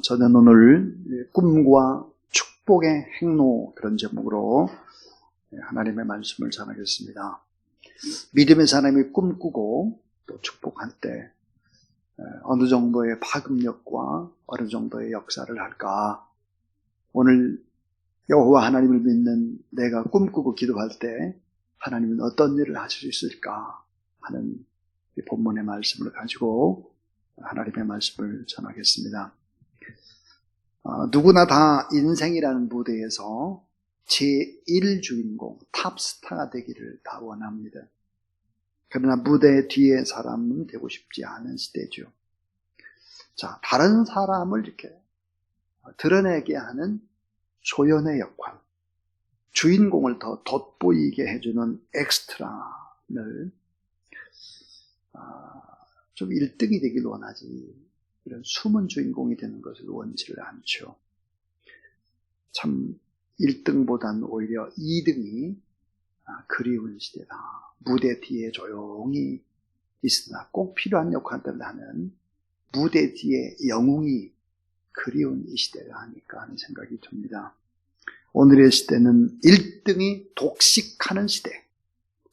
저는 오늘 꿈과 축복의 행로 그런 제목으로 하나님의 말씀을 전하겠습니다. 믿음의 사람이 꿈꾸고 또 축복할 때 어느 정도의 파급력과 어느 정도의 역사를 할까? 오늘 여호와 하나님을 믿는 내가 꿈꾸고 기도할 때 하나님은 어떤 일을 하실 수 있을까 하는 이 본문의 말씀을 가지고 하나님의 말씀을 전하겠습니다. 누구나 다 인생이라는 무대에서 제1주인공, 탑스타가 되기를 다 원합니다. 그러나 무대 뒤에 사람은 되고 싶지 않은 시대죠. 자, 다른 사람을 이렇게 드러내게 하는 조연의 역할, 주인공을 더 돋보이게 해주는 엑스트라를 좀 1등이 되길 원하지, 이런 숨은 주인공이 되는 것을 원치를 않죠. 참 1등보다는 오히려 2등이 그리운 시대다. 무대 뒤에 조용히 있으나 꼭 필요한 역할들을 하는 무대 뒤에 영웅이 그리운 이 시대가 아닐까 하는 생각이 듭니다. 오늘의 시대는 1등이 독식하는 시대,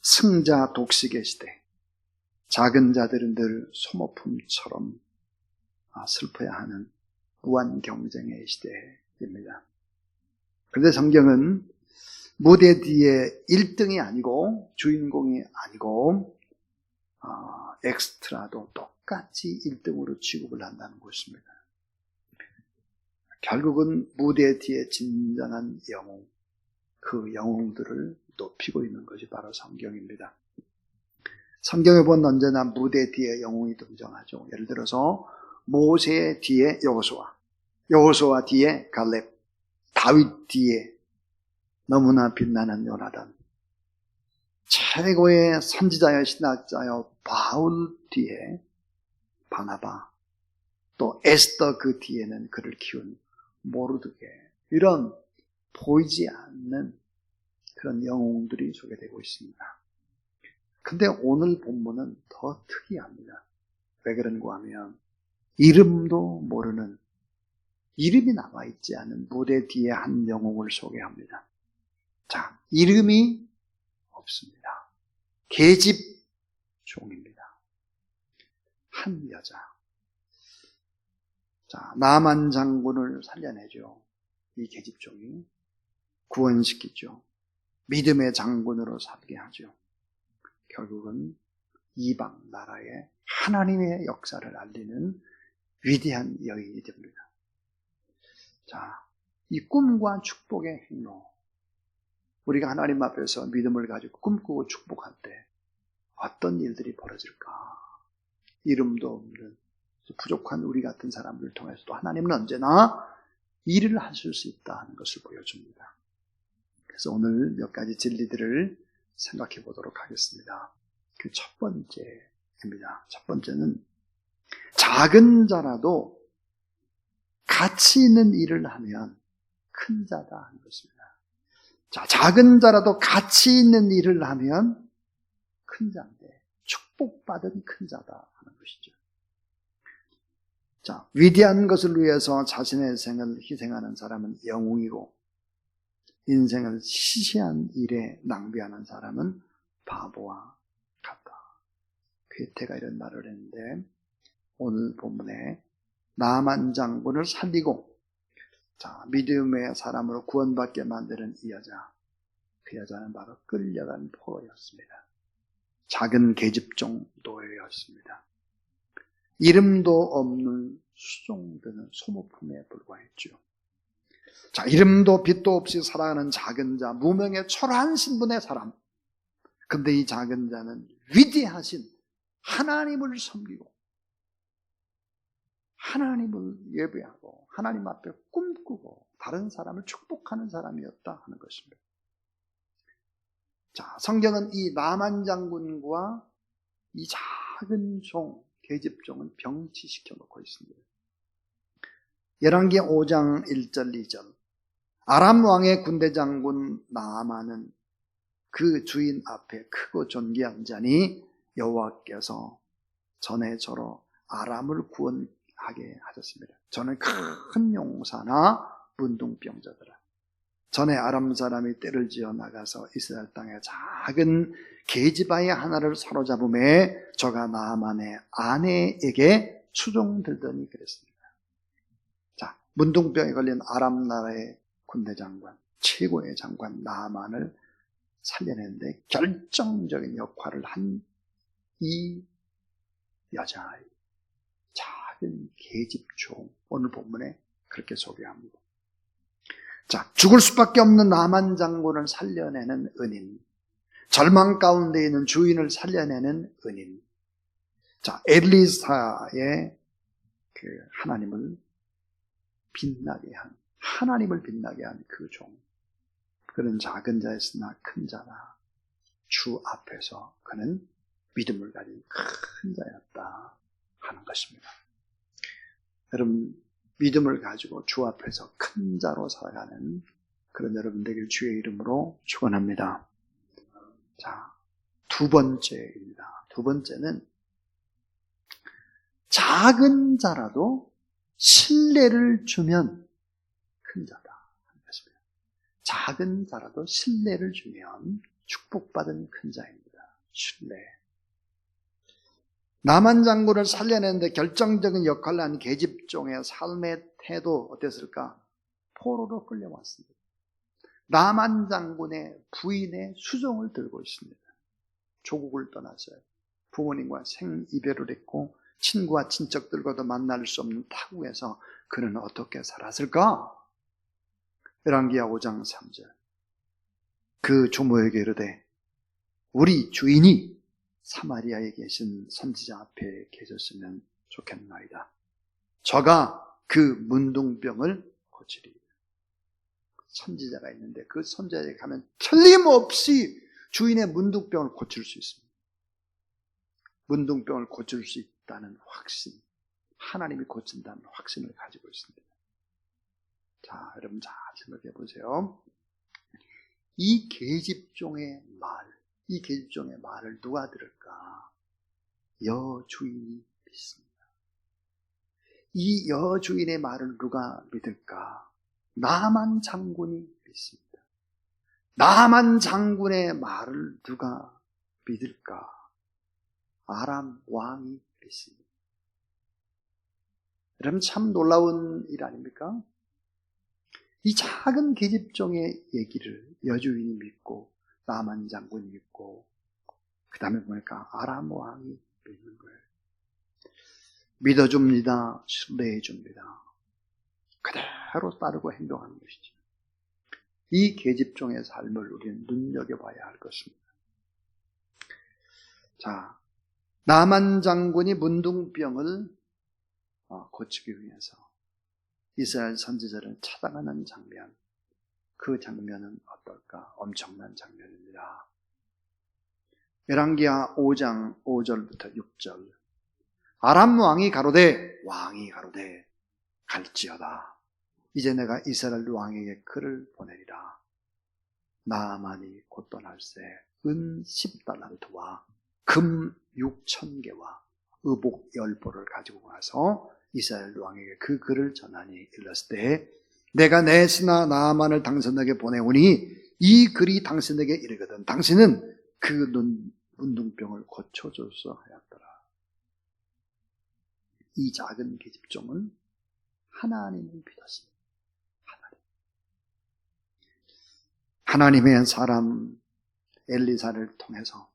승자 독식의 시대, 작은 자들은 늘 소모품처럼 슬퍼야 하는 무한 경쟁의 시대입니다. 그런데 성경은 무대 뒤에 1등이 아니고 주인공이 아니고 엑스트라도 똑같이 1등으로 취급을 한다는 것입니다. 결국은 무대 뒤에 진정한 영웅, 그 영웅들을 높이고 있는 것이 바로 성경입니다. 성경에 보면 언제나 무대 뒤에 영웅이 등장하죠. 예를 들어서 모세 뒤에 여호수아, 여호수아 뒤에 갈렙, 다윗 뒤에 너무나 빛나는 요나단, 최고의 선지자여 신학자여 바울 뒤에 바나바, 또 에스더 그 뒤에는 그를 키운 모르드게, 이런 보이지 않는 그런 영웅들이 소개되고 있습니다. 근데 오늘 본문은 더 특이합니다. 왜 그런가 하면 이름도 모르는, 이름이 남아있지 않은 무대 뒤에 한 영웅을 소개합니다. 자, 이름이 없습니다. 계집종입니다. 한 여자. 자, 나만 장군을 살려내죠. 이 계집종이 구원시키죠. 믿음의 장군으로 살게 하죠. 결국은 이방 나라에 하나님의 역사를 알리는 위대한 여인이 됩니다. 자, 이 꿈과 축복의 행로, 우리가 하나님 앞에서 믿음을 가지고 꿈꾸고 축복할 때 어떤 일들이 벌어질까? 이름도 없는 부족한 우리 같은 사람들을 통해서도 하나님은 언제나 일을 하실 수 있다는 것을 보여줍니다. 그래서 오늘 몇 가지 진리들을 생각해 보도록 하겠습니다. 그 첫 번째입니다. 첫 번째는 작은 자라도 가치 있는 일을 하면 큰 자다 하는 것입니다. 자, 작은 자라도 가치 있는 일을 하면 큰 자인데 축복받은 큰 자다 하는 것이죠. 자, 위대한 것을 위해서 자신의 생을 희생하는 사람은 영웅이고, 인생을 시시한 일에 낭비하는 사람은 바보와 같다. 괴테가 이런 말을 했는데, 오늘 본문에 나만 장군을 살리고, 자, 믿음의 사람으로 구원받게 만드는 이 여자, 그 여자는 바로 끌려간 포로였습니다. 작은 계집종 노예였습니다. 이름도 없는 수종드는 소모품에 불과했죠. 자, 이름도 빛도 없이 살아가는 작은 자, 무명의 초라한 신분의 사람. 근데 이 작은 자는 위대하신 하나님을 섬기고 하나님을 예배하고 하나님 앞에 꿈꾸고 다른 사람을 축복하는 사람이었다 하는 것입니다. 자, 성경은 이 나만 장군과 이 작은 종, 계집종은 병치시켜 놓고 있습니다. 열왕기 5장 1절 2절, 아람 왕의 군대 장군 나아만은 그 주인 앞에 크고 존귀한 자니 여호와께서 전에 저로 아람을 구원하신 하게 하셨습니다. 저는 큰 용사나 문둥병자들아, 전에 아람 사람이 떼를 지어 나가서 이스라엘 땅에 작은 계집아이 하나를 사로잡음에 저가 나아만의 아내에게 추종들더니 그랬습니다. 자, 문둥병에 걸린 아람 나라의 군대 장관, 최고의 장관 나아만을 살려내는데 결정적인 역할을 한 이 여자아이, 작은 계집종, 오늘 본문에 그렇게 소개합니다. 자, 죽을 수밖에 없는 나만 장군을 살려내는 은인, 절망 가운데 있는 주인을 살려내는 은인. 자, 엘리사의 그 하나님을 빛나게 한 그 종. 그는 작은 자였으나 큰 자라. 주 앞에서 그는 믿음을 가진 큰 자였다 하는 것입니다. 여러분, 믿음을 가지고 주 앞에서 큰 자로 살아가는 그런 여러분 되길 주의 이름으로 축원합니다. 자, 두 번째입니다. 두 번째는 작은 자라도 신뢰를 주면 큰 자다 하는 것입니다. 작은 자라도 신뢰를 주면 축복받은 큰 자입니다. 신뢰. 나만 장군을 살려내는데 결정적인 역할을 한 계집종의 삶의 태도 어땠을까? 포로로 끌려왔습니다. 나만 장군의 부인의 수종을 들고 있습니다. 조국을 떠났어요. 부모님과 생이별을 했고 친구와 친척들과도 만날 수 없는 타국에서 그는 어떻게 살았을까? 열왕기하 5장 3절. 그 조모에게 이르되 우리 주인이 사마리아에 계신 선지자 앞에 계셨으면 좋겠나이다. 저가 그 문둥병을 고치리. 선지자가 있는데 그 선지자에게 가면 틀림없이 주인의 문둥병을 고칠 수 있습니다. 문둥병을 고칠 수 있다는 확신, 하나님이 고친다는 확신을 가지고 있습니다. 자, 여러분 잘 생각해 보세요. 이 계집종의 말을 누가 들을까? 여주인이 믿습니다. 이 여주인의 말을 누가 믿을까? 나만 장군이 믿습니다. 나만 장군의 말을 누가 믿을까? 아람 왕이 믿습니다. 여러분 참 놀라운 일 아닙니까? 이 작은 계집종의 얘기를 여주인이 믿고 나만 장군이 믿고 그 다음에 보니까 아람 왕이 믿는 거예요. 믿어줍니다. 신뢰해줍니다. 그대로 따르고 행동하는 것이죠. 이 계집종의 삶을 우리는 눈여겨봐야 할 것입니다. 자, 나만 장군이 문둥병을 고치기 위해서 이스라엘 선지자를 찾아가는 장면, 그 장면은 어떨까? 엄청난 장면입니다. 열왕기하 5장 5절부터 6절. 아람 왕이 가로되 갈지어다. 이제 내가 이스라엘 왕에게 글을 보내리라. 나아만이 곧 떠날새 은 10달란트와 금 6,000개와 의복 10벌을 가지고 가서 이스라엘 왕에게 그 글을 전하니 일렀을 때 내가 내 신하 나아만을 당신에게 보내오니 이 글이 당신에게 이르거든 당신은 그 문둥병을 고쳐줘서 하였더라. 이 작은 계집종은 하나님을 믿었습니다. 하나님의 사람 엘리사를 통해서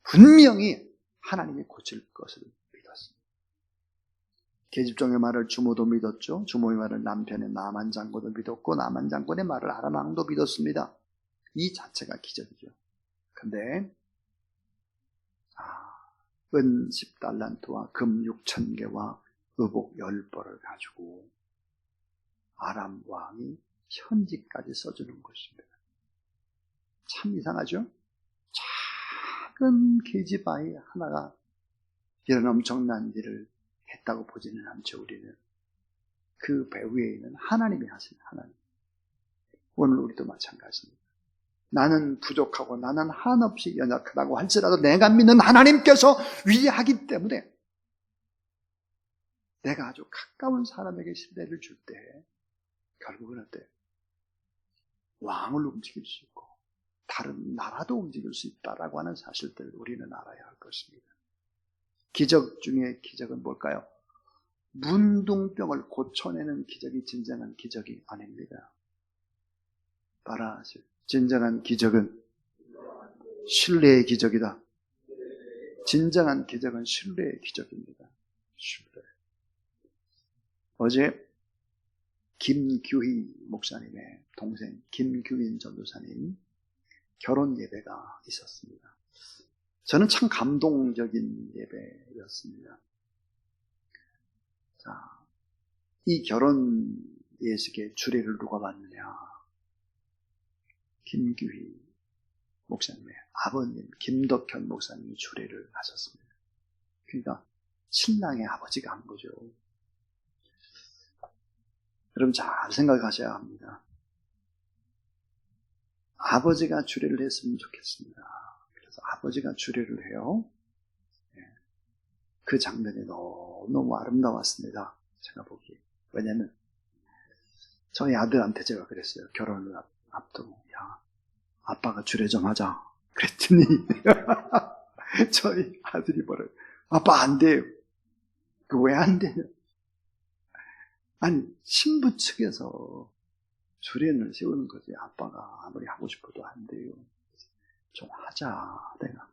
분명히 하나님이 고칠 것을 믿었습니다. 계집종의 말을 주모도 믿었죠. 주모의 말을 남편의 나만 장군도 믿었고 나만 장군의 말을 아람 왕도 믿었습니다. 이 자체가 기적이죠. 근데 은 10달란트와 금 6,000개와 의복 10벌을 가지고 아람 왕이 편지까지 써주는 것입니다. 참 이상하죠? 작은 계집아이 하나가 이런 엄청난 일을 했다고 보지는 않죠. 우리는 그 배후에 있는 하나님이 하신 하나님. 오늘 우리도 마찬가지입니다. 나는 부족하고 나는 한없이 연약하다고 할지라도 내가 믿는 하나님께서 위하기 때문에 내가 아주 가까운 사람에게 신뢰를 줄 때 결국은 어때요? 왕을 움직일 수 있고 다른 나라도 움직일 수 있다라고 하는 사실들을 우리는 알아야 할 것입니다. 기적 중에 기적은 뭘까요? 문둥병을 고쳐내는 기적이 진정한 기적이 아닙니다. 따라하세요. 진정한 기적은 신뢰의 기적이다. 진정한 기적은 신뢰의 기적입니다. 신뢰. 어제 김규희 목사님의 동생 김규민 전도사님 결혼 예배가 있었습니다. 저는 참 감동적인 예배였습니다. 자, 이 결혼 예식의 주례를 누가 받느냐? 김규희 목사님의 아버님 김덕현 목사님이 주례를 하셨습니다. 그러니까 신랑의 아버지가 한 거죠. 여러분 잘 생각하셔야 합니다. 아버지가 주례를 했으면 좋겠습니다. 그래서 아버지가 주례를 해요. 그 장면이 너무 아름다웠습니다. 제가 보기에. 왜냐면 저희 아들한테 제가 그랬어요. 결혼을 앞두고 야 아빠가 주례 좀 하자. 그랬더니 저희 아들이 뭐래요. 아빠 안 돼요. 그 왜 안 돼요? 아니 신부 측에서 주례를 세우는 거지 아빠가 아무리 하고 싶어도 안 돼요. 좀 하자 내가.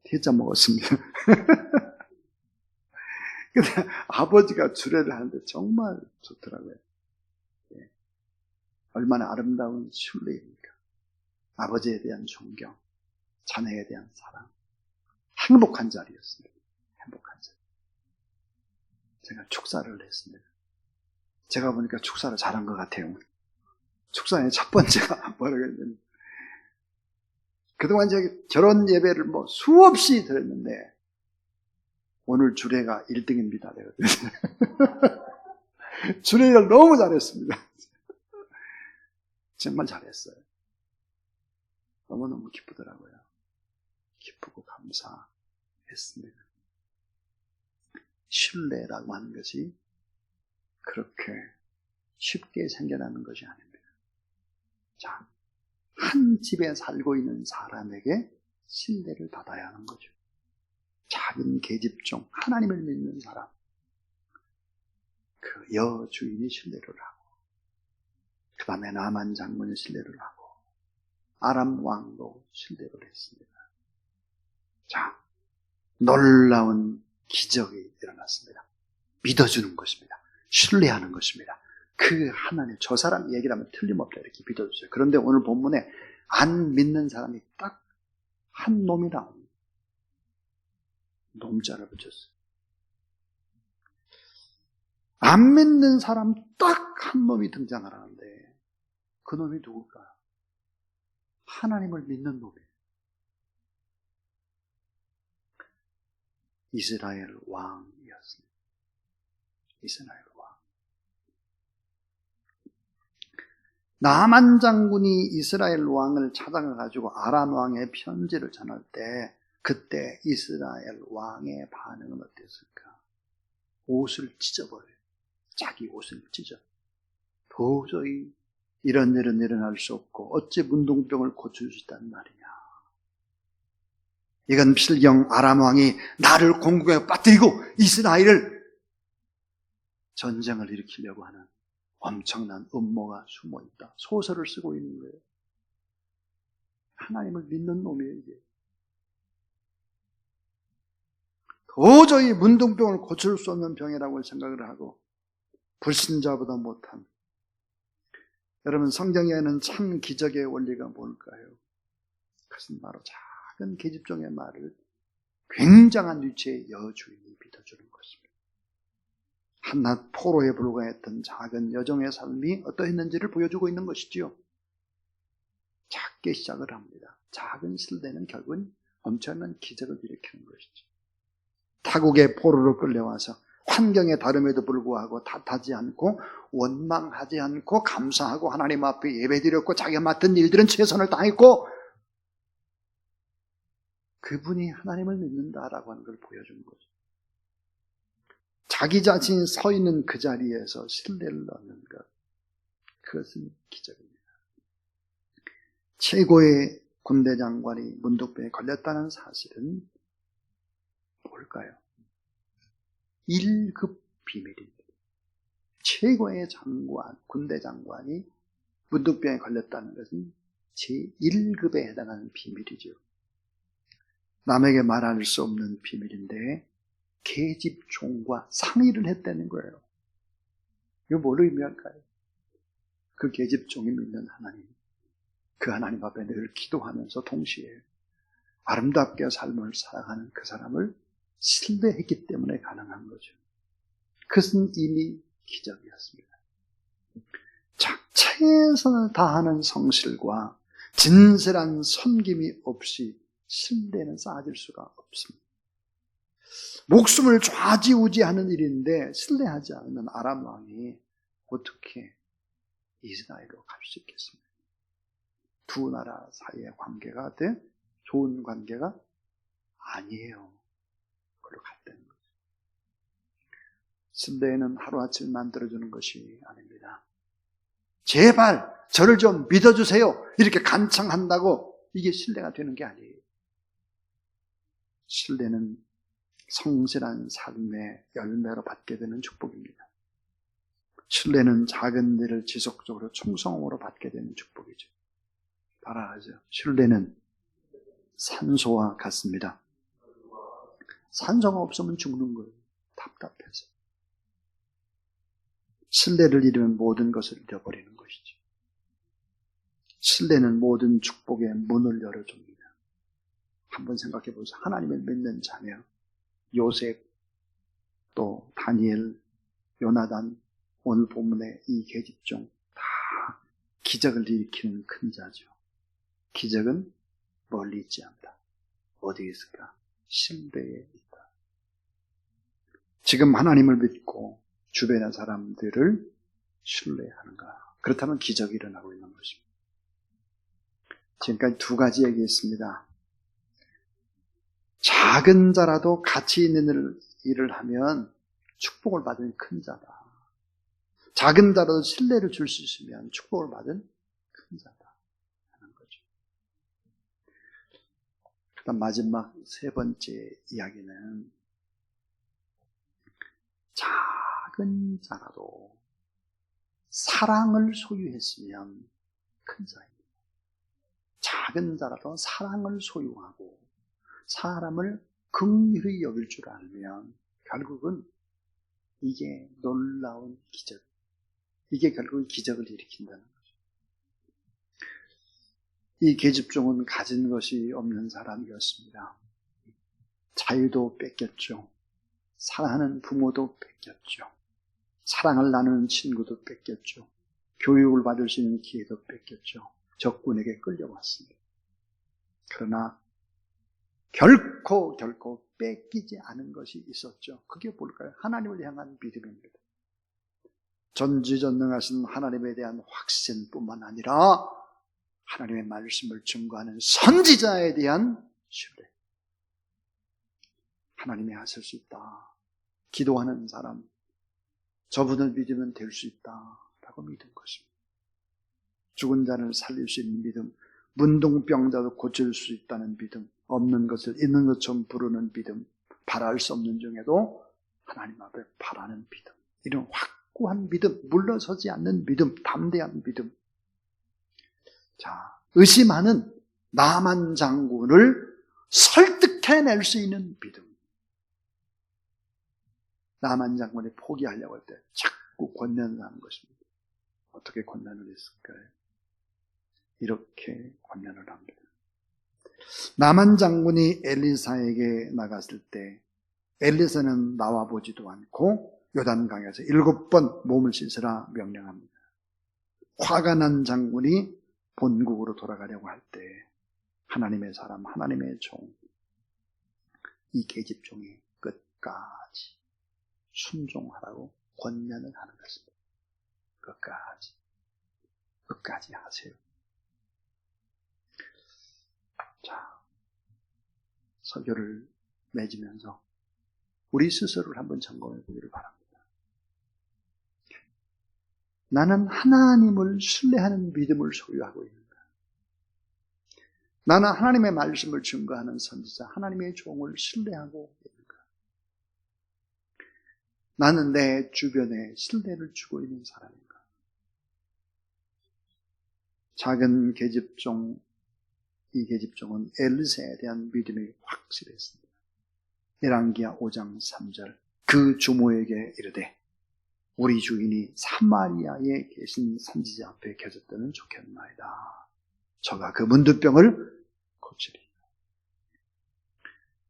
대자 먹었습니다. 근데 아버지가 주례를 하는데 정말 좋더라고요. 예. 얼마나 아름다운 신뢰입니까? 아버지에 대한 존경, 자녀에 대한 사랑. 행복한 자리였습니다. 행복한 자리. 제가 축사를 했습니다. 제가 보니까 축사를 잘한 것 같아요. 축사의 첫 번째가 뭐라고 했냐면 그동안 제가 결혼 예배를 뭐 수없이 드렸는데 오늘 주례가 1등입니다. 내가 주례를 너무 잘했습니다. 정말 잘했어요. 너무너무 기쁘더라고요. 기쁘고 감사했습니다. 신뢰라고 하는 것이 그렇게 쉽게 생겨나는 것이 아닙니다. 자, 한 집에 살고 있는 사람에게 신뢰를 받아야 하는 거죠. 작은 계집종, 하나님을 믿는 사람, 그 여주인이 신뢰를 하고, 그 다음에 나만 장군이 신뢰를 하고, 아람 왕도 신뢰를 했습니다. 자, 놀라운 기적이 일어났습니다. 믿어주는 것입니다. 신뢰하는 것입니다. 그 하나님, 저 사람 얘기를 하면 틀림없다 이렇게 믿어주세요. 그런데 오늘 본문에 안 믿는 사람이 딱 한 놈이 나옵니다. 놈자를 붙였어요. 안 믿는 사람 딱 한 놈이 등장을 하는데 그 놈이 누굴까요? 하나님을 믿는 놈이에요. 이스라엘 왕이었습니다. 이스라엘 왕. 나만 장군이 이스라엘 왕을 찾아가가지고 아람 왕의 편지를 전할 때 그때 이스라엘 왕의 반응은 어땠을까? 옷을 찢어버려요. 자기 옷을 찢어. 도저히 이런 일은 일어날 수 없고 어찌 문둥병을 고칠 수 있단 말이냐. 이건 필경 아람 왕이 나를 공국에 빠뜨리고 이스라엘을 전쟁을 일으키려고 하는 엄청난 음모가 숨어있다. 소설을 쓰고 있는 거예요. 하나님을 믿는 놈이에요, 이게. 도저히 문둥병을 고칠 수 없는 병이라고 생각을 하고 불신자보다 못한. 여러분 성경에는 참 기적의 원리가 뭘까요? 그것은 바로 작은 계집종의 말을 굉장한 위치의 여주인이 믿어주는 것입니다. 한낱 포로에 불과했던 작은 여종의 삶이 어떠했는지를 보여주고 있는 것이지요. 작게 시작을 합니다. 작은 신뢰는 결국은 엄청난 기적을 일으키는 것이죠. 타국의 포로로 끌려와서 환경의 다름에도 불구하고 탓하지 않고 원망하지 않고 감사하고 하나님 앞에 예배드렸고 자기가 맡은 일들은 최선을 다했고 그분이 하나님을 믿는다라고 하는 걸 보여주는 거죠. 자기 자신이 서 있는 그 자리에서 신뢰를 얻는 것, 그것은 기적입니다. 최고의 군대 장관이 문둥병에 걸렸다는 사실은 뭘까요? 1급 비밀입니다. 최고의 장관, 군대 장관이 문둥병에 걸렸다는 것은 제1급에 해당하는 비밀이죠. 남에게 말할 수 없는 비밀인데 계집종과 상의를 했다는 거예요. 이거 뭘 의미할까요? 그 계집종이 믿는 하나님, 그 하나님 앞에 늘 기도하면서 동시에 아름답게 삶을 살아가는 그 사람을 신뢰했기 때문에 가능한 거죠. 그것은 이미 기적이었습니다. 자, 최선을 다하는 성실과 진실한 섬김이 없이 신뢰는 쌓아질 수가 없습니다. 목숨을 좌지우지하는 일인데 신뢰하지 않는 아람 왕이 어떻게 이스라엘로 갈 수 있겠습니까? 두 나라 사이의 관계가 좋은 관계가 아니에요. 그걸로 갔다는 거죠. 신뢰는 하루아침에 만들어주는 것이 아닙니다. 제발 저를 좀 믿어주세요. 이렇게 간청한다고 이게 신뢰가 되는 게 아니에요. 신뢰는 성실한 삶의 열매로 받게 되는 축복입니다. 신뢰는 작은 일을 지속적으로 충성으로 받게 되는 축복이죠. 따라하죠. 신뢰는 산소와 같습니다. 산소가 없으면 죽는 거예요. 답답해서. 신뢰를 잃으면 모든 것을 잃어버리는 것이죠. 신뢰는 모든 축복의 문을 열어줍니다. 한번 생각해 보세요. 하나님을 믿는 자녀, 요셉, 또 다니엘, 요나단, 오늘 본문의 이 계집종 다 기적을 일으키는 큰 자죠. 기적은 멀리 있지 않다. 어디에 있을까? 신뢰에 있다. 지금 하나님을 믿고 주변의 사람들을 신뢰하는가? 그렇다면 기적이 일어나고 있는 것입니다. 지금까지 두 가지 얘기했습니다. 작은 자라도 가치 있는 일을 하면 축복을 받은 큰 자다. 작은 자라도 신뢰를 줄 수 있으면 축복을 받은 큰 자다 하는 거죠. 그다음 마지막 세 번째 이야기는 작은 자라도 사랑을 소유했으면 큰 자입니다. 작은 자라도 사랑을 소유하고 사람을 긍휼히 여길 줄 알면 결국은 이게 놀라운 기적, 이게 결국은 기적을 일으킨다는 거죠. 이 계집종은 가진 것이 없는 사람이었습니다. 자유도 뺏겼죠. 사랑하는 부모도 뺏겼죠. 사랑을 나누는 친구도 뺏겼죠. 교육을 받을 수 있는 기회도 뺏겼죠. 적군에게 끌려왔습니다. 그러나 결코 뺏기지 않은 것이 있었죠. 그게 뭘까요? 하나님을 향한 믿음입니다. 전지전능하신 하나님에 대한 확신뿐만 아니라 하나님의 말씀을 증거하는 선지자에 대한 신뢰. 하나님이 하실 수 있다. 기도하는 사람, 저분을 믿으면 될 수 있다라고 믿은 것입니다. 죽은 자를 살릴 수 있는 믿음, 문둥병자도 고칠 수 있다는 믿음, 없는 것을 있는 것처럼 부르는 믿음, 바랄 수 없는 중에도 하나님 앞에 바라는 믿음, 이런 확고한 믿음, 물러서지 않는 믿음, 담대한 믿음. 자, 의심하는 나만 장군을 설득해낼 수 있는 믿음. 나만 장군이 포기하려고 할 때 자꾸 권면을 하는 것입니다. 어떻게 권면을 했을까요? 이렇게 권면을 합니다. 나만 장군이 엘리사에게 나갔을 때 엘리사는 나와보지도 않고 요단강에서 7번 몸을 씻으라 명령합니다. 화가 난 장군이 본국으로 돌아가려고 할 때 하나님의 사람, 하나님의 종, 이 계집종이 끝까지 순종하라고 권면을 하는 것입니다. 끝까지 하세요. 자, 설교를 맺으면서 우리 스스로를 한번 점검해 보기를 바랍니다. 나는 하나님을 신뢰하는 믿음을 소유하고 있는가? 나는 하나님의 말씀을 증거하는 선지자, 하나님의 종을 신뢰하고 있는가? 나는 내 주변에 신뢰를 주고 있는 사람인가? 작은 계집종, 이 계집종은 엘리사에 대한 믿음이 확실했습니다. 열왕기하 5장 3절, 그 주모에게 이르되 우리 주인이 사마리아에 계신 선지자 앞에 계셨다면 좋겠나이다. 저가 그 문두병을 고치리.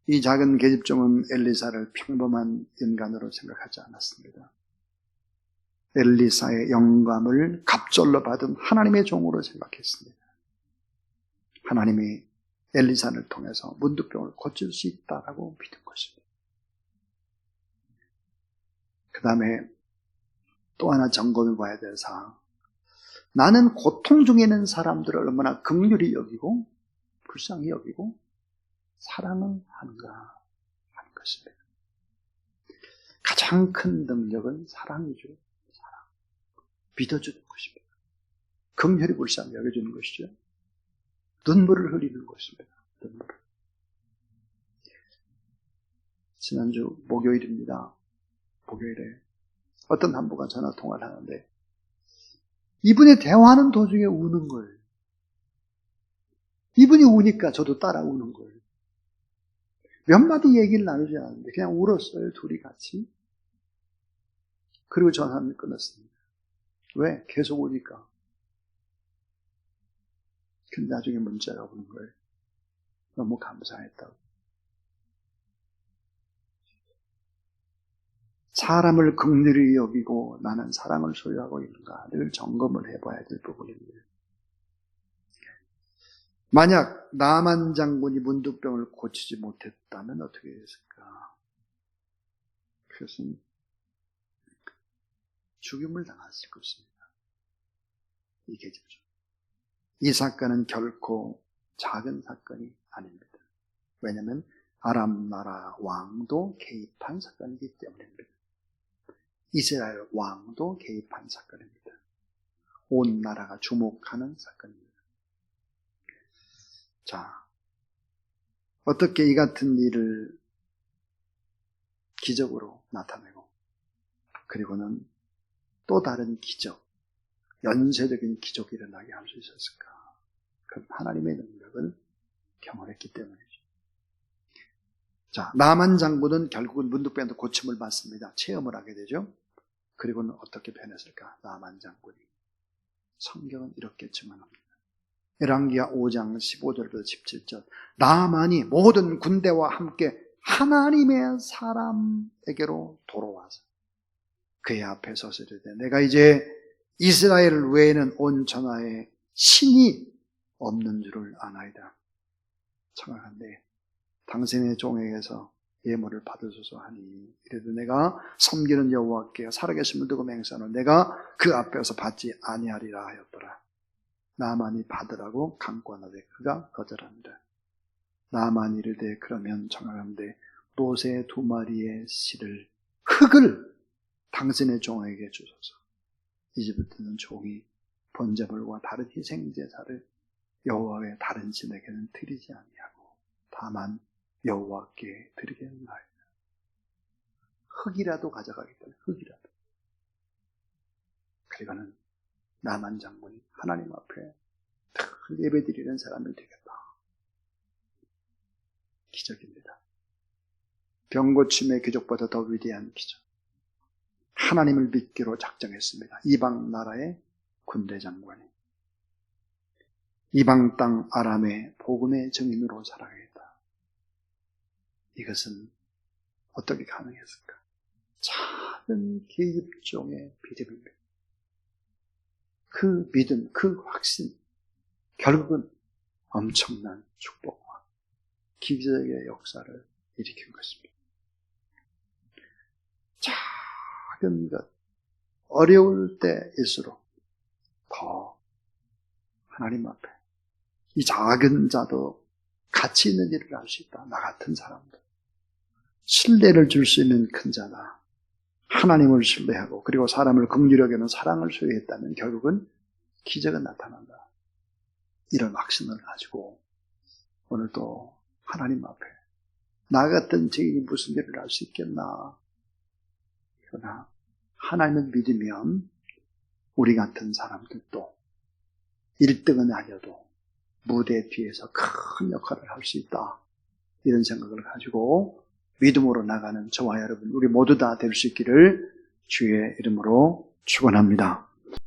이 작은 계집종은 엘리사를 평범한 인간으로 생각하지 않았습니다. 엘리사의 영감을 갑절로 받은 하나님의 종으로 생각했습니다. 하나님이 엘리사를 통해서 문두병을 고칠 수 있다라고 믿은 것입니다. 그 다음에 또 하나 점검해 봐야 될 사항. 나는 고통 중에 있는 사람들을 얼마나 긍휼히 여기고 불쌍히 여기고 사랑을 하는가 하는 것입니다. 가장 큰 능력은 사랑이죠. 사랑. 믿어주는 것입니다. 긍휼히 불쌍히 여겨주는 것이죠. 눈물을 흘리는 것입니다. 눈물을. 지난주 목요일입니다. 목요일에 어떤 한부가 전화 통화를 하는데 이분이 대화하는 도중에 우는 거예요. 이분이 우니까 저도 따라 우는 거예요. 몇 마디 얘기를 나누지 않았는데 그냥 울었어요. 둘이 같이. 그리고 전화를 끊었습니다. 왜? 계속 우니까. 근데 나중에 문자가 오는 거예요. 너무 감사했다고. 사람을 긍휼히 여기고 나는 사랑을 소유하고 있는가 늘 점검을 해봐야 될 부분입니다. 만약 나만 장군이 문두병을 고치지 못했다면 어떻게 했을까? 그것은 죽임을 당했을 것입니다. 이 계집종. 이 사건은 결코 작은 사건이 아닙니다. 왜냐하면 아람 나라 왕도 개입한 사건이기 때문입니다. 이스라엘 왕도 개입한 사건입니다. 온 나라가 주목하는 사건입니다. 자, 어떻게 이 같은 일을 기적으로 나타내고 그리고는 또 다른 기적, 연쇄적인 기적이 일어나게 할 수 있었을까? 그건 하나님의 능력을 경험했기 때문이죠. 자, 나만 장군은 결국은 문두병도 고침을 받습니다. 체험을 하게 되죠. 그리고는 어떻게 변했을까? 나만 장군이. 성경은 이렇게 증언합니다. 열왕기하 5장 15절부터 17절. 나만이 모든 군대와 함께 하나님의 사람에게로 돌아와서 그의 앞에 서서 이르되 내가 이제 이스라엘 외에는 온 천하에 신이 없는 줄을 아나이다. 청하건대 당신의 종에게서 예물을 받으소서 하니 이래도 내가 섬기는 여호와께 살아계심을 두고 맹세하노 내가 그 앞에서 받지 아니하리라 하였더라. 나만이 받으라고 강권하되 그가 거절한다. 나만이 이르되 그러면 청하건대 노새 2마리의 실을 흙을 당신의 종에게 주소서. 이제부터는 종이 번제물과 다른 희생제사를 여호와의 다른 신에게는 드리지 아니하고 다만 여호와께 드리겠나이다. 흙이라도 가져가겠다. 흙이라도. 그리고는 나만 장군이 하나님 앞에 예배드리는 사람이 되겠다. 기적입니다. 병고침의 기적보다 더 위대한 기적. 하나님을 믿기로 작정했습니다. 이방 나라의 군대 장관이 이방 땅 아람의 복음의 증인으로 살아가겠다. 이것은 어떻게 가능했을까? 작은 계집종의 믿음입니다. 그 믿음, 그 확신, 결국은 엄청난 축복과 기적의 역사를 일으킨 것입니다. 작은 것, 어려울 때일수록 더 하나님 앞에 이 작은 자도 가치 있는 일을 할 수 있다. 나 같은 사람도 신뢰를 줄 수 있는 큰 자다. 하나님을 신뢰하고 그리고 사람을 긍휼히 여기는 사랑을 소유했다면 결국은 기적은 나타난다. 이런 확신을 가지고 오늘도 하나님 앞에 나 같은 죄인이 무슨 일을 할 수 있겠나. 그러나 하나님을 믿으면 우리 같은 사람들도 1등은 아니어도 무대 뒤에서 큰 역할을 할 수 있다. 이런 생각을 가지고 믿음으로 나가는 저와 여러분 우리 모두 다 될 수 있기를 주의 이름으로 축원합니다.